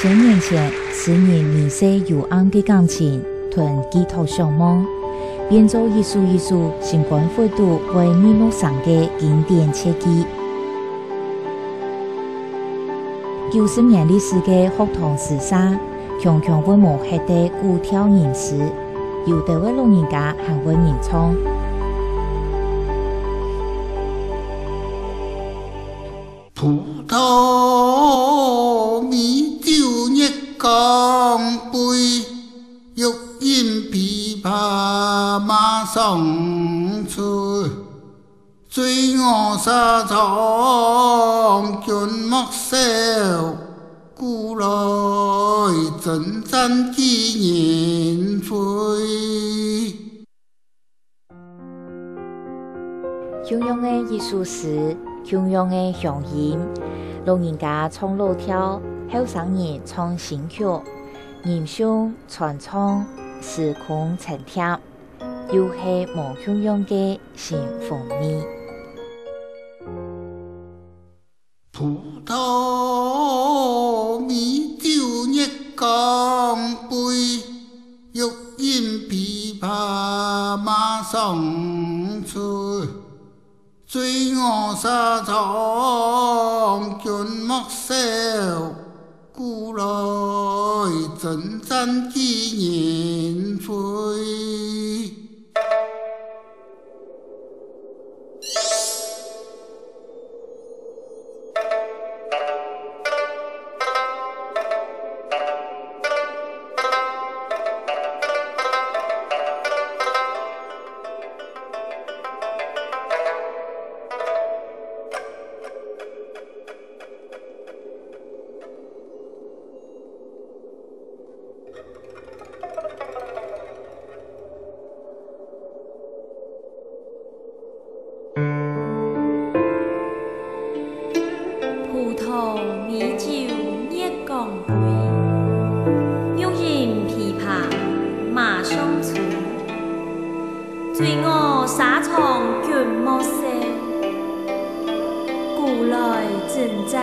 1000年前，诗人描写幽暗的感情，同寄托向梦，变做一束一束星光辉度为面目上的经典切记。90年历史的学堂时尚，强强为磨黑的古调吟诗，有的为老人家还为吟唱。葡萄美酒热干杯，欲饮琵琶马上催。醉卧沙场君莫笑，古来征战几年飞。汹涌的艺术史，汹涌的乡音，老人家唱老调，后生人唱新曲，吟诵传唱，时空沉淀，又是无汹涌的新风味。葡萄美酒热干杯，欲饮琵琶马上催。醉卧沙场君莫笑，古来征战几年飞。葡萄美酒热干杯，欲饮琵琶马上催。醉卧沙场君莫笑，古来征战